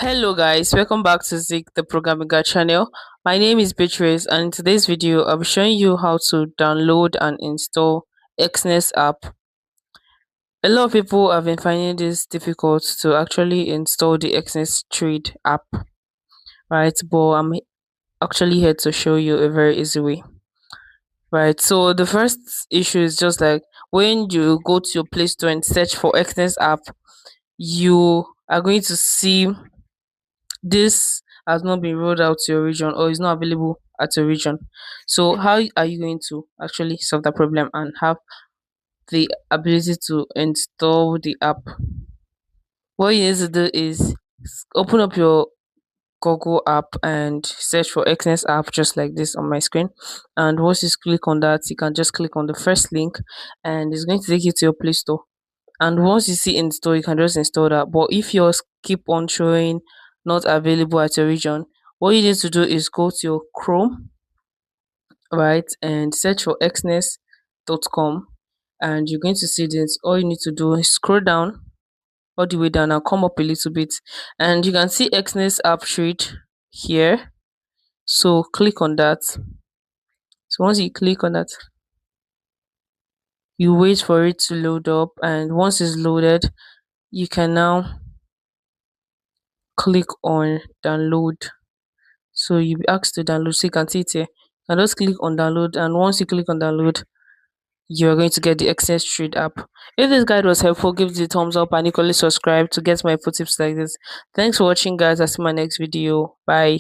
Hello guys, welcome back to Zik the Programming Guide channel. My name is Beatrice and in today's video I'll be showing you how to download and install Exness app. A lot of people have been finding this difficult to actually install the Exness Trade app, right? But I'm actually here to show you a very easy way. Right, so the first issue is just like when you go to your Play Store and search for Exness app, you are going to see this has not been rolled out to your region or is not available at your region. So how are you going to actually solve that problem and have the ability to install the app? What you need to do is open up your Google app and search for Exness app just like this on my screen. And once you click on that, you can just click on the first link and it's going to take you to your Play Store. And once you see install, you can just install that. But if yours keep on showing not available at your region, what you need to do is go to your Chrome, right, and search for exness.com, and you're going to see this. All you need to do is scroll down all the way down and come up a little bit, and you can see Exness app sheet here. So click on that. So once you click on that, you wait for it to load up, and once it's loaded, you can now click on download. So you'll be asked to download, so you can see it here. And just click on download, and once you click on download, you're going to get the Exness Trade app. If this guide was helpful, give it a thumbs up and equally subscribe to get my info tips like this. Thanks for watching guys. I'll see you in my next video. Bye.